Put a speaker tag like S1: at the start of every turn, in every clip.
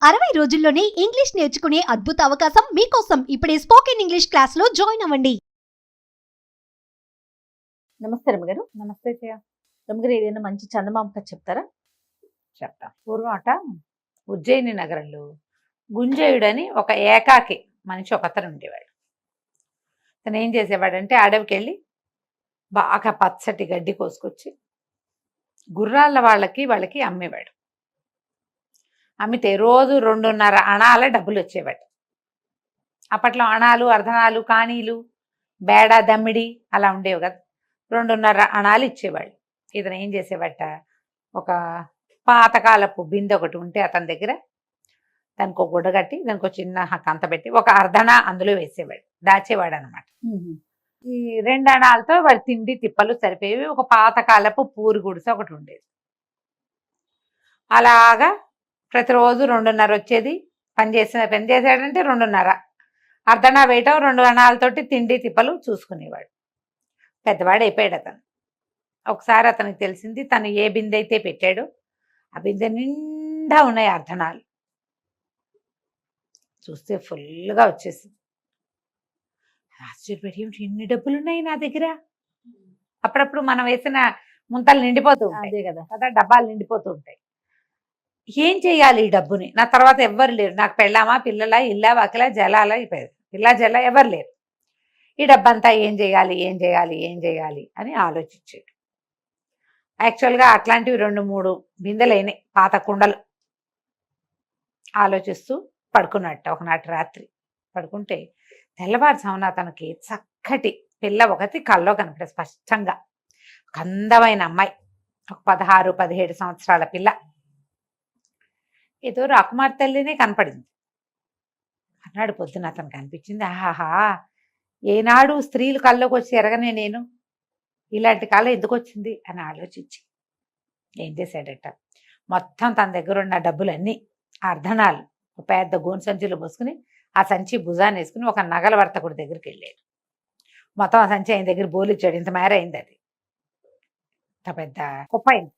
S1: 60 రోజుల్లోనే ఇంగ్లీష్ నేర్చుకునే అద్భుత అవకాశం మీకోసం. ఇప్పుడే స్పోకెన్ ఇంగ్లీష్ క్లాస్ లో జాయిన్ అవ్వండి.
S2: నమస్తే రమ్మగారు.
S3: నమస్తే జయ.
S2: రమ్మగారు, ఏదైనా మంచి చందమామ కథ చెప్తారా?
S3: చెప్తా. పూర్వం అట ఉజ్జయిని నగరంలో గుంజయుడని ఒక ఏకాకి మనిషి ఒకతను ఉండేవాడు. తను ఏం చేసేవాడంటే అడవికి వెళ్ళి బాగా పచ్చటి గడ్డి కోసుకొచ్చి గుర్రాల వాళ్ళకి అమ్మేవాడు. అమ్మితే రోజు 2.5 అణాల డబ్బులు వచ్చేవాడు. అప్పట్లో అణాలు, అర్ధనాలు, కాణీలు, బేడ, దమ్మిడి అలా ఉండేవి కదా. 2.5 అణాలు ఇచ్చేవాళ్ళు. ఇతను ఏం చేసేవాట, ఒక పాతకాలపు బిందె ఒకటి ఉంటే అతని దగ్గర దానికి ఒక గుడ్డ కట్టి దానికి ఒక చిన్న కంత పెట్టి ఒక అర్ధన అందులో వేసేవాడు, దాచేవాడు అనమాట. ఈ 2 అణాలతో వాడి తిండి తిప్పలు సరిపోయేవి. ఒక పాతకాలపు పూరి గుడిసె ఒకటి ఉండేది. అలాగా ప్రతిరోజు 2.5 వచ్చేది. పని చేసాడంటే 2.5 అర్ధన వేయటం, 2 అణాలతోటి తిండి తిప్పలు చూసుకునేవాడు. పెద్దవాడు అయిపోయాడు అతను. ఒకసారి అతనికి తెలిసింది, తను ఏ బిందె అయితే పెట్టాడో ఆ బిందె నిండా ఉన్నాయి అర్ధనాలు. చూస్తే ఫుల్గా వచ్చేసింది. ఆశ్చర్యపడి, ఏమిటి ఇన్ని డబ్బులు ఉన్నాయి నా దగ్గర? అప్పుడప్పుడు మనం వేసిన ముంతలు నిండిపోతూ ఉంటాయి కదా, డబ్బాలు నిండిపోతూ ఉంటాయి. ఏం చేయాలి ఈ డబ్బుని? నా తర్వాత ఎవ్వరు లేరు, నాకు పెళ్ళామా, పిల్లల, ఇల్లా, వాకిలా, జలాల, పిల్ల జల ఎవరు లేరు. ఈ డబ్బంతా ఏం చేయాలి అని ఆలోచించాడు. యాక్చువల్గా అట్లాంటివి 2-3 బిందెలైనాయి, పాత కుండలు. ఆలోచిస్తూ పడుకున్నట్ట ఒకనాటి రాత్రి. పడుకుంటే తెల్లవారుజామున తనకి చక్కటి పిల్ల ఒకటి కల్లో కనపడే స్పష్టంగా. ఒక అందమైన అమ్మాయి, ఒక 16-17 సంవత్సరాల పిల్ల. ఏదో రాకుమారి తల్లినే కనపడింది. అన్నాడు పొద్దున అతనికి అనిపించింది, ఆహా, ఏనాడు స్త్రీలు కల్లోకి వచ్చి ఎరగనే నేను, ఇలాంటి కాలం ఎందుకు వచ్చింది అని ఆలోచించి ఏం చేశాడట, మొత్తం తన దగ్గర ఉన్న డబ్బులన్నీ అర్ధనాలు ఒక పెద్ద గోను సంచిలో పోసుకుని ఆ సంచి భుజాన్ని వేసుకుని ఒక నగల వర్తకుడి దగ్గరికి వెళ్ళాడు. మొత్తం ఆ సంచి ఆయన దగ్గర బోలిచ్చాడు. ఇంత మేర అయింది అది, ఇంత పెద్ద కుప్ప అయింది.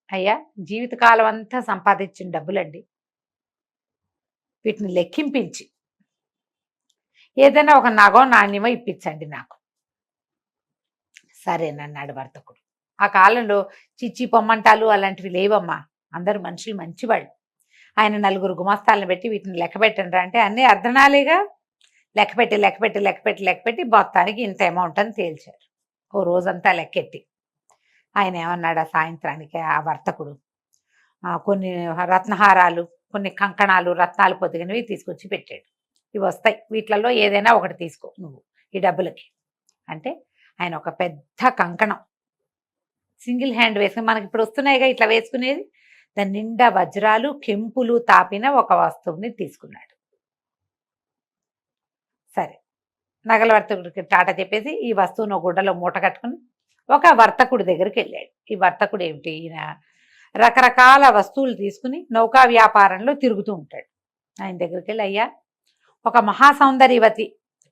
S3: అయ్యా, జీవితకాలం అంతా సంపాదించిన డబ్బులండి, వీటిని లెక్కింపించి ఏదైనా ఒక నగో నాణ్యమో ఇప్పించండి నాకు. సరేనన్నాడు వర్తకుడు. ఆ కాలంలో చిచ్చి పొమ్మంటాలు అలాంటివి లేవమ్మా, అందరూ మనుషులు మంచివాళ్ళు. ఆయన 4 గుమాస్తాలను పెట్టి వీటిని లెక్క పెట్టండి అంటే అన్నీ అర్ధనాలేగా, లెక్కపెట్టి మొత్తానికి ఇంత అమౌంట్ అని తేల్చారు. ఓ రోజంతా లెక్కెట్టి ఆయన ఏమన్నాడు, ఆ సాయంత్రానికి ఆ వర్తకుడు కొన్ని రత్నహారాలు, కొన్ని కంకణాలు, రత్నాలు పొదిగినవి తీసుకొచ్చి పెట్టాడు. ఇవి వస్తాయి, వీటిలలో ఏదైనా ఒకటి తీసుకో నువ్వు ఈ డబ్బులకి అంటే. ఆయన ఒక పెద్ద కంకణం సింగిల్ హ్యాండ్ వేసుకుని, మనకి ఇప్పుడు వస్తున్నాయిగా ఇట్లా వేసుకునేది, దాని నిండా వజ్రాలు, కెంపులు తాపిన ఒక వస్తువుని తీసుకున్నాడు. సరే, నగల వర్తకుడికి టాటా చెప్పేసి ఈ వస్తువును గుడ్డలో మూట కట్టుకుని ఒక వర్తకుడి దగ్గరికి వెళ్ళాడు. ఈ వర్తకుడు ఏమిటి, ఈయన రకరకాల వస్తువులు తీసుకుని నౌకా వ్యాపారంలో తిరుగుతూ ఉంటాడు. ఆయన దగ్గరికి వెళ్ళి, అయ్యా, ఒక మహాసౌందర్యవతి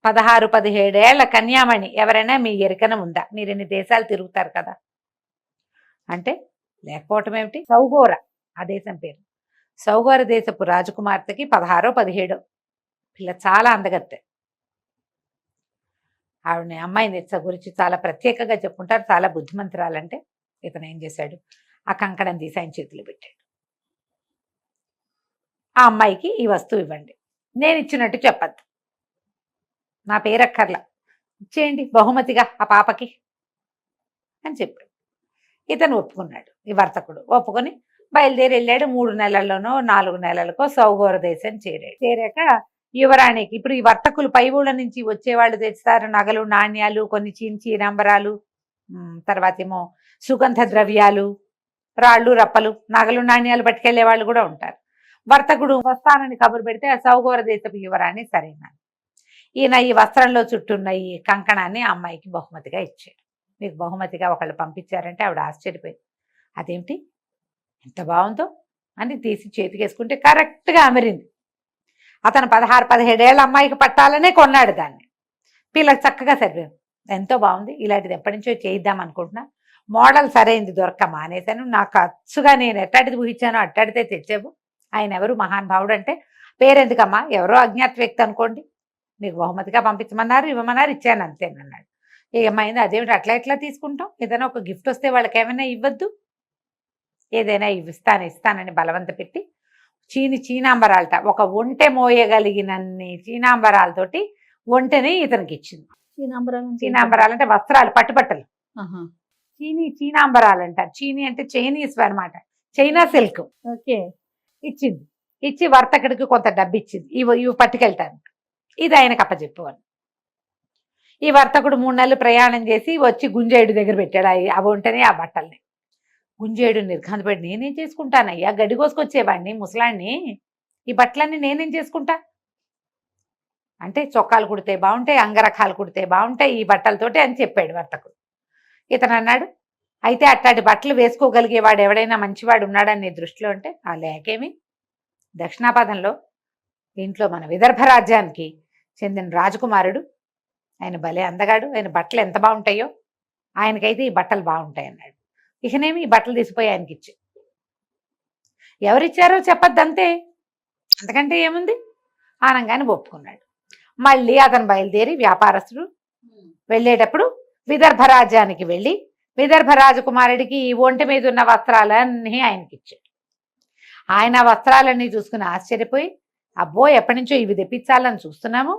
S3: 16-17 ఏళ్ల కన్యామణి ఎవరైనా మీ ఎరికన ఉందా? మీరు ఎన్ని దేశాలు తిరుగుతారు కదా అంటే, లేకపోవటం ఏమిటి, సౌగోర ఆ దేశం పేరు. సౌగోర దేశపు రాజకుమార్తెకి 16-17 పిల్ల, చాలా అందగత్తె. ఆవిడని అమ్మాయిని గురించి చాలా ప్రత్యేకంగా చెప్పుకుంటారు, చాలా బుద్ధిమంతురాలంటే. ఇతను ఏం చేశాడు, ఆ కంకణం తీసి ఆయన చేతిలో పెట్టాడు. ఆ అమ్మాయికి ఈ వస్తువు ఇవ్వండి, నేను ఇచ్చినట్టు చెప్పద్దు, నా పేరక్కర్లా, ఇచ్చేయండి బహుమతిగా ఆ పాపకి అని చెప్పాడు. ఇతను ఒప్పుకున్నాడు. ఈ వర్తకుడు ఒప్పుకొని బయలుదేరి వెళ్ళాడు. 3 నెలల్లోనో 4 నెలలకో సౌగోర దేశం చేరాడు. చేరాక యువరాణికి, ఇప్పుడు ఈ వర్తకులు పై ఊళ్ళ నుంచి వచ్చేవాళ్ళు తెస్తారు నగలు, నాణ్యాలు, కొన్ని చీనంబరాలు, తర్వాత ఏమో సుగంధ ద్రవ్యాలు, రాళ్ళు, రప్పలు, నగలు, నాణ్యాలు పట్టుకెళ్లే వాళ్ళు కూడా ఉంటారు. వర్తకుడు వస్తానని కబురు పెడితే ఆ సౌగోర దేశపు యువరాణి సరేనా, ఈయన ఈ వస్త్రంలో చుట్టూన్న ఈ కంకణాన్ని ఆ అమ్మాయికి బహుమతిగా ఇచ్చాడు. మీకు బహుమతిగా ఒకళ్ళు పంపించారంటే ఆవిడ ఆశ్చర్యపోయింది. అదేమిటి ఎంత బాగుందో అని తీసి చేతికేసుకుంటే కరెక్ట్గా అమరింది. అతను 16-17 ఏళ్ళ అమ్మాయికి పట్టాలనే కొన్నాడు దాన్ని. పిల్లకి చక్కగా సరిపోయింది, ఎంతో బాగుంది, ఇలాంటిది ఎప్పటి నుంచో చేయిద్దాం అనుకుంటున్నా, మోడల్ సరైంది దొరక్క మానేశాను, నాకు అచ్చుగా నేను ఎట్టాడిది ఊహించానో అట్టాడితే తెచ్చావు ఆయన ఎవరు మహానుభావుడు అంటే, పేరెందుకమ్మా, ఎవరో అజ్ఞాత వ్యక్తి అనుకోండి, నీకు బహుమతిగా పంపించమన్నారు, ఇవ్వమన్నారు, ఇచ్చాను అంతేనన్నాడు. ఏమైంది, అదేమిటి అట్లా ఎట్లా తీసుకుంటాం, ఏదైనా ఒక గిఫ్ట్ వస్తే వాళ్ళకి ఏమైనా ఇవ్వద్దు, ఏదైనా ఇస్తానని బలవంత పెట్టి చీనాంబరాలట, ఒక ఒంటె మోయగలిగినన్ని చీనాంబరాలతోటి ఒంటెని ఇతనికి ఇచ్చింది. చీనాంబరాలు అంటే వస్త్రాలు, పట్టుబట్టలు. చీనాంబరాలు అంటారు. చీనీ అంటే చైనీస్ అనమాట, చైనా సిల్క్.
S2: ఓకే.
S3: ఇచ్చి వర్తకుడికి కొంత డబ్బు ఇచ్చింది, ఇవి పట్టుకెళ్తాను, ఇది ఆయనకు అప్పచెప్పుకోవాలి. ఈ వర్తకుడు 3 నెలలు ప్రయాణం చేసి వచ్చి గుంజేయుడు దగ్గర పెట్టాడు అవి ఉంటేనే ఆ బట్టల్ని. గుంజేయుడు నిర్ఘాంతపడి, నేనేం చేసుకుంటానయ్యా, గడ్డి కోసుకొచ్చేవాడిని, ముసలాన్ని, ఈ బట్టలన్నీ నేనేం చేసుకుంటా అంటే, చొక్కాలు కుడితే బాగుంటాయి, అంగరఖాలు కుడితే బాగుంటాయి ఈ బట్టలతోటి అని చెప్పాడు వర్తకుడు. ఇతను అన్నాడు, అయితే అట్లాంటి బట్టలు వేసుకోగలిగేవాడు ఎవడైనా మంచివాడు ఉన్నాడని నీ దృష్టిలో అంటే, ఆ లేకేమి, దక్షిణాపథంలో దీంట్లో మన విదర్భ రాజ్యానికి చెందిన రాజకుమారుడు, ఆయన భలే అందగాడు, ఆయన బట్టలు ఎంత బాగుంటాయో, ఆయనకైతే ఈ బట్టలు బాగుంటాయి అన్నాడు. ఇకనేమి ఈ బట్టలు తీసిపోయి ఆయనకి ఇచ్చి, ఎవరిచ్చారో చెప్పద్దంతే, అంతకంటే ఏముంది, ఆనంగానే ఒప్పుకున్నాడు. మళ్ళీ అతను బయలుదేరి వ్యాపారస్తుడు వెళ్ళేటప్పుడు విదర్భ రాజ్యానికి వెళ్ళి విదర్భ రాజకుమారుడికి ఈ ఒంటి మీద ఉన్న వస్త్రాలన్నీ ఆయనకి ఇచ్చాడు. ఆయన వస్త్రాలన్నీ చూసుకుని ఆశ్చర్యపోయి, అబ్బో ఎప్పటి నుంచో ఇవి తెప్పించాలని చూస్తున్నాము,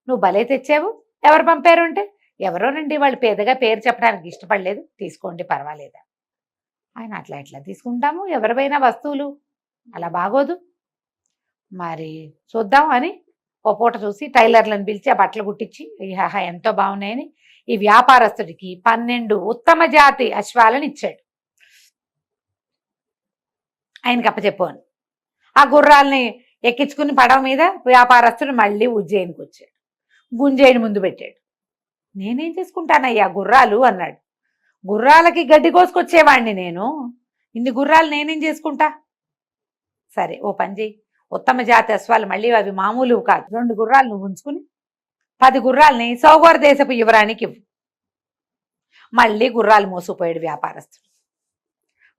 S3: నువ్వు భలే తెచ్చావు, ఎవరు పంపారు అంటే, ఎవరోనండి, వాళ్ళు పేదగా పేరు చెప్పడానికి ఇష్టపడలేదు, తీసుకోండి పర్వాలేదా. ఆయన అట్లా ఎట్లా తీసుకుంటాము, ఎవరివైనా వస్తువులు అలా బాగోదు, మరి చూద్దాం అని ఓ పూట చూసి టైలర్లను పిలిచి ఆ బట్టలు కుట్టించి, ఆహా ఎంతో బాగున్నాయని ఈ వ్యాపారస్తుడికి 12 ఉత్తమ జాతి అశ్వాలను ఇచ్చాడు. ఆయనకి అప్పచెప్పాను. ఆ గుర్రాలని ఎక్కించుకుని పడవ మీద వ్యాపారస్తుడు మళ్ళీ ఉజ్జయినికి వచ్చాడు. గుంజేయుని ముందు పెట్టాడు. నేనేం చేసుకుంటానయ్యా గుర్రాలు అన్నాడు. గుర్రాలకి గడ్డి కోసుకొచ్చేవాడిని నేను, ఇన్ని గుర్రాలు నేనేం చేసుకుంటా. సరే ఓ పని చేయి, ఉత్తమ జాతి అశ్వాలు మళ్ళీ అవి మామూలు కాదు, 2 గుర్రాలు నువ్వు ఉంచుకుని 10 గుర్రాలని సౌగోర దేశపు యువరానికి ఇవ్వు. మళ్ళీ గుర్రాలు మోసుకుపోయాడు వ్యాపారస్తుడు.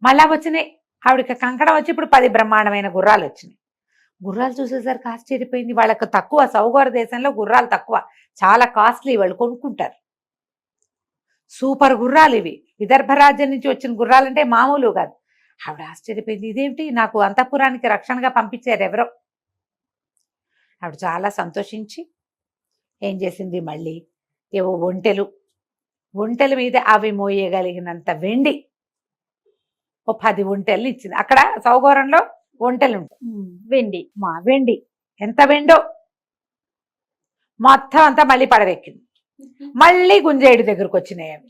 S3: మళ్ళా వచ్చినాయి, ఆవిడకి కంకణం వచ్చి ఇప్పుడు 10 బ్రహ్మాండమైన గుర్రాలు వచ్చినాయి. గుర్రాలు చూసేసరికి ఆశ్చర్యపోయింది, వాళ్ళకు తక్కువ, సౌగోర దేశంలో గుర్రాలు తక్కువ, చాలా కాస్ట్లీ, వాళ్ళు కొనుక్కుంటారు. సూపర్ గుర్రాలు ఇవి, విదర్భ రాజ్యం నుంచి వచ్చిన గుర్రాలంటే మామూలు కాదు. ఆవిడ ఆశ్చర్యపోయింది, ఇదేమిటి, నాకు అంతఃపురానికి రక్షణగా పంపించారు ఎవరో. ఆవిడ చాలా సంతోషించి ఏం చేసింది, మళ్ళీ ఏవో ఒంటెల మీద అవి మోయగలిగినంత వెండి ఓ 10 ఒంటెల్ని ఇచ్చింది. అక్కడ సౌగోరంలో ఒంటెలు ఉంటాయి, వెండి ఎంత వెండో మొత్తం అంతా మళ్ళీ పడవెక్కింది. మళ్ళీ గుంజేయుడి దగ్గరకు వచ్చినాయి అవి.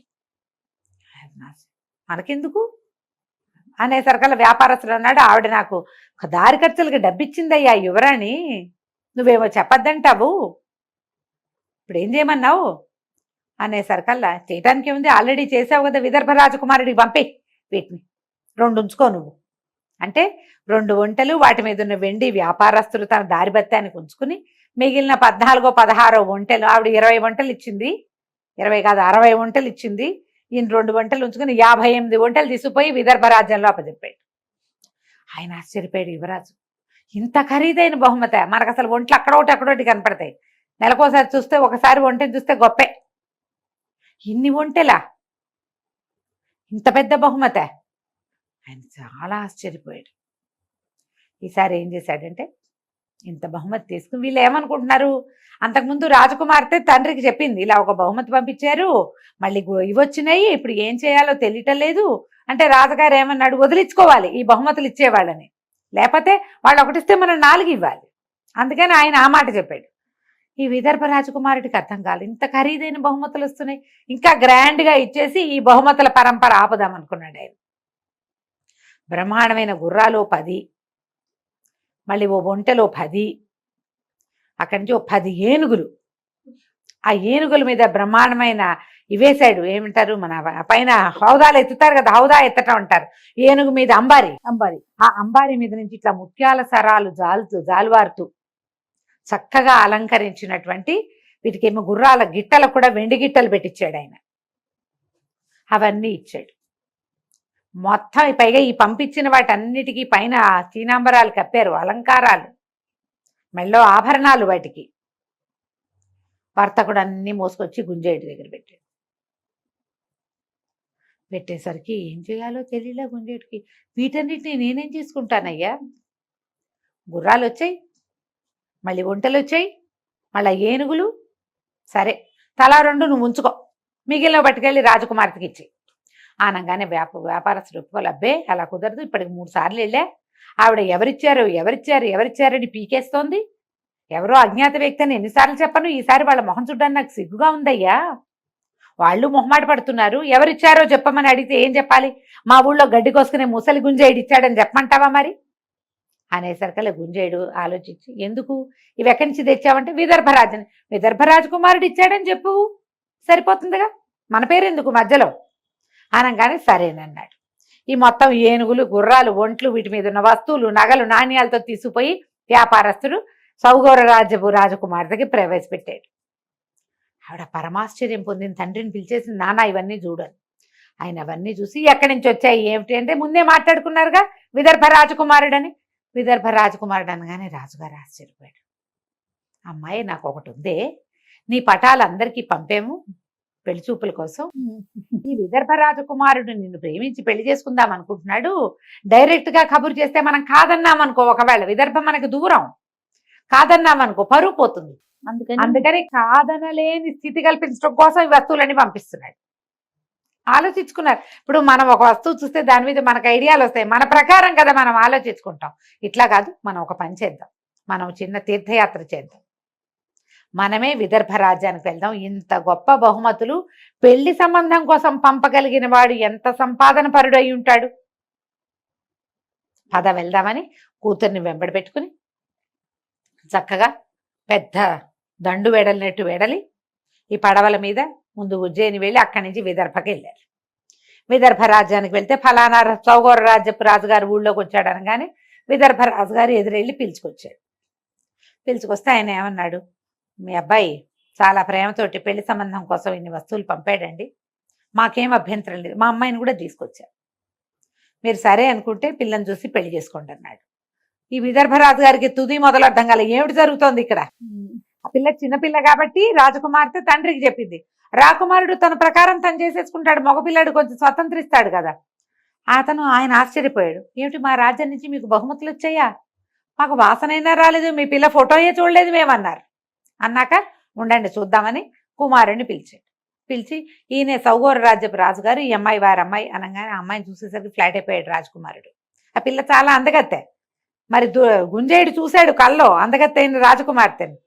S3: మనకెందుకు అనేసరికల్లా వ్యాపారస్తుడు అన్నాడు, ఆవిడ నాకు ఒక దారి ఖర్చులకి డబ్బిచ్చిందయ్యా యువరాణి, నువ్వేమో చెప్పద్దంటావు, ఇప్పుడు ఏం చేయమన్నావు అనేసరికల్లా, చేయటానికి ఏముంది, ఆల్రెడీ చేసావు కదా, విదర్భ రాజకుమారుడికి పంపే, వీటిని 2 ఉంచుకో నువ్వు అంటే 2 ఒంటెలు, వాటి మీద ఉన్న వెండి వ్యాపారస్తులు తన దారి బత్తానికి ఉంచుకుని మిగిలిన 14 16 ఒంటెలు, ఆవిడ 20 ఒంటెలు ఇచ్చింది, 20 కాదు 60 ఒంటెలు ఇచ్చింది, ఈయన 2 ఒంటెలు ఉంచుకుని 58 ఒంటెలు తీసుకుపోయి విదర్భ రాజ్యంలో అప్పచెప్పాడు. ఆయన ఆశ్చర్యపోయాడు, యువరాజు ఇంత ఖరీదైన బహుమత, మనకు అసలు ఒంట్లు అక్కడొకటి కనపడతాయి, నెలకోసారి చూస్తే ఒకసారి ఒంటెని చూస్తే గొప్పే, ఇన్ని ఒంటెలా, ఇంత పెద్ద బహుమత. ఆయన చాలా ఆశ్చర్యపోయాడు. ఈసారి ఏం చేశాడంటే, ఇంత బహుమతి తీసుకుని, వీళ్ళు ఏమనుకుంటున్నారు, అంతకుముందు రాజకుమార్తె తండ్రికి చెప్పింది, ఇలా ఒక బహుమతి పంపించారు, మళ్ళీ ఇవి వచ్చినాయి, ఇప్పుడు ఏం చేయాలో తెలియటం లేదు అంటే, రాజుగారు ఏమన్నాడు, వదిలించుకోవాలి ఈ బహుమతులు ఇచ్చేవాళ్ళని, లేకపోతే వాళ్ళు ఒకటిస్తే మనం 4 ఇవ్వాలి, అందుకని ఆయన ఆ మాట చెప్పాడు. ఈ విదర్భ రాజకుమారుడికి అర్థం కాలేదు, ఇంత ఖరీదైన బహుమతులు వస్తున్నాయి, ఇంకా గ్రాండ్గా ఇచ్చేసి ఈ బహుమతుల పరంపర ఆపుదాం అనుకున్నాడు ఆయన. బ్రహ్మాండమైన గుర్రాలు 10, మళ్ళీ ఓ ఒంటెలో 10, అక్కడి నుంచి ఓ 10 ఏనుగులు, ఆ ఏనుగుల మీద బ్రహ్మాండమైన ఇవేశాడు, ఏమంటారు మన పైన హౌదాలు ఎత్తుతారు కదా, హౌదా ఎత్తటం అంటారు, ఏనుగు మీద అంబారి, ఆ అంబారి మీద నుంచి ఇట్లా ముత్యాల సరాలు జాలువారుతూ చక్కగా అలంకరించినటువంటి, వీటికేమో గుర్రాల గిట్టలకు కూడా వెండి గిట్టలు పెట్టించాడు ఆయన, అవన్నీ ఇచ్చాడు. మొత్తం పైగా ఈ పంపించిన వాటన్నిటికీ పైన చీనాంబరాలు కప్పారు, అలంకారాలు, మెళ్ళో ఆభరణాలు వాటికి. భర్త కూడా అన్నీ మోసుకొచ్చి గుంజేటి దగ్గర పెట్టాడు. పెట్టేసరికి ఏం చేయాలో తెలియలే గుంజేటికి. వీటన్నిటిని నేనేం చేసుకుంటానయ్యా, గుర్రాలు వచ్చాయి, మళ్ళీ ఒంటెలు వచ్చాయి, మళ్ళీ ఏనుగులు, సరే తలా 2 నువ్వు ఉంచుకో, మిగిలిన పట్టుకెళ్ళి రాజకుమార్తెకి ఇచ్చి. అనగానే వ్యాపారస్తుడు ఒప్పుకోవాలి. అబ్బే అలా కుదరదు, ఇప్పటికి 3 సార్లు వెళ్ళా, ఆవిడ ఎవరిచ్చారని పీకేస్తోంది, ఎవరో అజ్ఞాత వ్యక్తి అని ఎన్నిసార్లు చెప్పను, ఈసారి వాళ్ళ మొహం చూడడానికి నాకు సిగ్గుగా ఉందయ్యా, వాళ్ళు మొహమాట పడుతున్నారు, ఎవరిచ్చారో చెప్పమని అడిగితే ఏం చెప్పాలి, మా ఊళ్ళో గడ్డి కోసుకునే ముసలి గుంజేయుడు ఇచ్చాడని చెప్పమంటావా మరి అనేసరికల్లా గుంజేయుడు ఆలోచించి, ఎందుకు ఇవి ఎక్కడి నుంచి తెచ్చావంటే విదర్భరాజుని, విదర్భ రాజకుమారుడు ఇచ్చాడని చెప్పు, సరిపోతుందిగా, మన పేరు ఎందుకు మధ్యలో అనగానే సరేనన్నాడు. ఈ మొత్తం ఏనుగులు, గుర్రాలు, ఒంట్లు, వీటి మీద ఉన్న వస్తువులు, నగలు, నాణ్యాలతో తీసుకుపోయి వ్యాపారస్తుడు సౌగౌర రాజ్యపు రాజకుమార్తెకి ప్రవేశపెట్టాడు. ఆవిడ పరమాశ్చర్యం పొందిన తండ్రిని పిలిచేసి, నాన్న ఇవన్నీ చూడని. ఆయన అవన్నీ చూసి ఎక్కడి నుంచి వచ్చాయి ఏమిటి అంటే, ముందే మాట్లాడుకున్నారుగా విదర్భ రాజకుమారుడని. విదర్భ రాజకుమారుడు అనగానే రాజుగారు ఆశ్చర్యపోయాడు. అమ్మాయి నాకు ఒకటి ఉందే, నీ పటాలు అందరికీ పంపాము పెళ్లి చూపుల కోసం, ఈ విదర్భ రాజకుమారుడు నిన్ను ప్రేమించి పెళ్లి చేసుకుందాం అనుకుంటున్నాడు, డైరెక్ట్ గా కబురు చేస్తే మనం కాదన్నామనుకో, ఒకవేళ విదర్భ మనకు దూరం, కాదన్నామనుకో పరువు పోతుంది, అందుకని కాదనలేని స్థితి కల్పించడం కోసం ఈ వస్తువులన్నీ పంపిస్తున్నాడు. ఆలోచించుకున్నారు. ఇప్పుడు మనం ఒక వస్తువు చూస్తే దాని మీద మనకు ఐడియాలు వస్తాయి, మన ప్రకారం కదా మనం ఆలోచించుకుంటాం. ఇట్లా కాదు, మనం ఒక పని చేద్దాం, మనం చిన్న తీర్థయాత్ర చేద్దాం, మనమే విదర్భ రాజ్యానికి వెళ్దాం, ఇంత గొప్ప బహుమతులు పెళ్లి సంబంధం కోసం పంపగలిగిన వాడు ఎంత సంపాదన పరుడు అయి ఉంటాడు, పద వెళ్దామని కూతుర్ని వెంబడి పెట్టుకుని చక్కగా పెద్ద దండు వెడలినట్టు వెడలి ఈ పడవల మీద ముందు ఉజ్జయిని వెళ్ళి అక్కడి నుంచి విదర్భకి వెళ్ళారు. విదర్భ రాజ్యానికి వెళ్తే ఫలానా సౌగౌర రాజ్యపు రాజుగారు ఊళ్ళోకి వచ్చాడు అనగానే విదర్భ రాజుగారు ఎదురెళ్ళి పిలుచుకొచ్చాడు. పిలుచుకొస్తే ఆయన ఏమన్నాడు, మీ అబ్బాయి చాలా ప్రేమతోటి పెళ్లి సంబంధం కోసం ఇన్ని వస్తువులు పంపాడండి, మాకేం అభ్యంతరం లేదు, మా అమ్మాయిని కూడా తీసుకొచ్చారు, మీరు సరే అనుకుంటే పిల్లని చూసి పెళ్లి చేసుకోండి అన్నాడు. ఈ విదర్భరాజు గారికి తుది మొదలు అర్థం కాలే, ఏమిటి జరుగుతోంది ఇక్కడ. ఆ పిల్ల చిన్నపిల్ల కాబట్టి రాజకుమార్తె తండ్రికి చెప్పింది, రాకుమారుడు తన ప్రకారం తను చేసేసుకుంటాడు, మగపిల్లాడు కొంచెం స్వతంత్రిస్తాడు కదా. ఆయన ఆశ్చర్యపోయాడు, ఏమిటి మా రాజ్యం నుంచి మీకు బహుమతులు వచ్చాయా, మాకు వాసనైనా రాలేదు, మీ పిల్ల ఫోటోయే చూడలేదు మేమన్నారు. అన్నాక ఉండండి చూద్దామని కుమారుడిని పిలిచాడు. పిలిచి ఈయన సౌగౌర రాజ్యపు రాజుగారు, ఈ అమ్మాయి వారి అమ్మాయి అనగానే ఆ అమ్మాయిని చూసేసరికి ఫ్లాట్ అయిపోయాడు రాజకుమారుడు. ఆ పిల్ల చాలా అందగత్తె, మరి గుంజేయుడు చూశాడు కల్లో అందగత్తె అయిన రాజకుమార్తెని.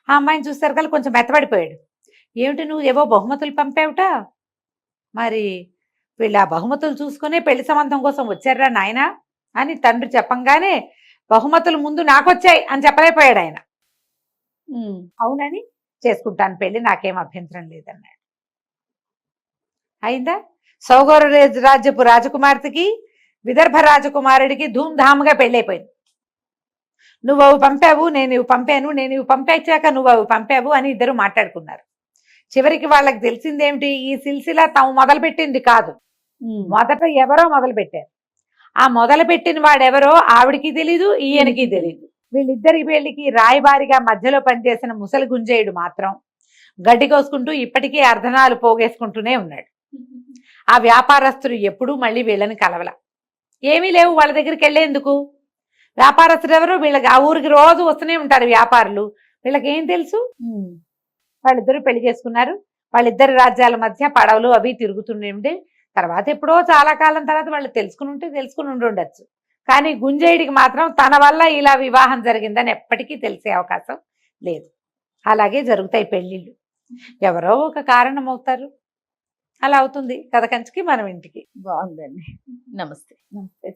S3: ఆ అమ్మాయిని చూసేసరికి కొంచెం మెత్తబడిపోయాడు. ఏమిటి నువ్వు ఏవో బహుమతులు పంపావుట, మరి వీళ్ళు ఆ బహుమతులు చూసుకునే పెళ్లి సంబంధం కోసం వచ్చారా నాయన అని తండ్రి చెప్పంగానే, బహుమతులు ముందు నాకొచ్చాయి అని చెప్పలేకపోయాడు ఆయన. అవునని చేసుకుంటాను పెళ్లి, నాకేం అభ్యంతరం లేదన్నాడు. అయిందా, సౌగౌర రాజ్యపు రాజకుమార్తెకి విదర్భ రాజకుమారుడికి ధూమ్ధామ్గా పెళ్ళైపోయింది. నువ్వు అవి పంపావు, నేను ఇవి పంపాను, నేను ఇవి పంపించాక నువ్వు అవి పంపావు అని ఇద్దరు మాట్లాడుకున్నారు. చివరికి వాళ్ళకి తెలిసిందేమిటి, ఈ సిల్సిలా తాము మొదలుపెట్టింది కాదు, మొదట ఎవరో మొదలుపెట్టారు. ఆ మొదలుపెట్టిన వాడెవరో ఆవిడికి తెలీదు, ఈయనకి తెలీదు. వీళ్ళిద్దరి పెళ్లికి రాయబారిగా మధ్యలో పనిచేసిన ముసలి గుంజేయుడు మాత్రం గడ్డి కోసుకుంటూ ఇప్పటికీ అర్ధనాలు పోగేసుకుంటూనే ఉన్నాడు. ఆ వ్యాపారస్తులు ఎప్పుడూ మళ్ళీ వీళ్ళని కలవల, ఏమీ లేవు వాళ్ళ దగ్గరికి వెళ్ళేందుకు. వ్యాపారస్తులు ఎవరు, వీళ్ళకి ఆ ఊరికి రోజు వస్తూనే ఉంటారు వ్యాపారులు, వీళ్ళకి ఏం తెలుసు. వాళ్ళిద్దరూ పెళ్లి చేసుకున్నారు. వాళ్ళిద్దరి రాజ్యాల మధ్య పడవలు అవి తిరుగుతుండే. తర్వాత ఎప్పుడో చాలా కాలం తర్వాత వాళ్ళు తెలుసుకుని ఉండొచ్చు. కానీ గుంజేయుడికి మాత్రం తన వల్ల ఇలా వివాహం జరిగిందని ఎప్పటికీ తెలిసే అవకాశం లేదు. అలాగే జరుగుతాయి పెళ్ళిళ్ళు, ఎవరో ఒక కారణం అవుతారు, అలా అవుతుంది కథ కంచికి మనం ఇంటికి.
S2: బాగుందండి. నమస్తే.
S3: నమస్తే.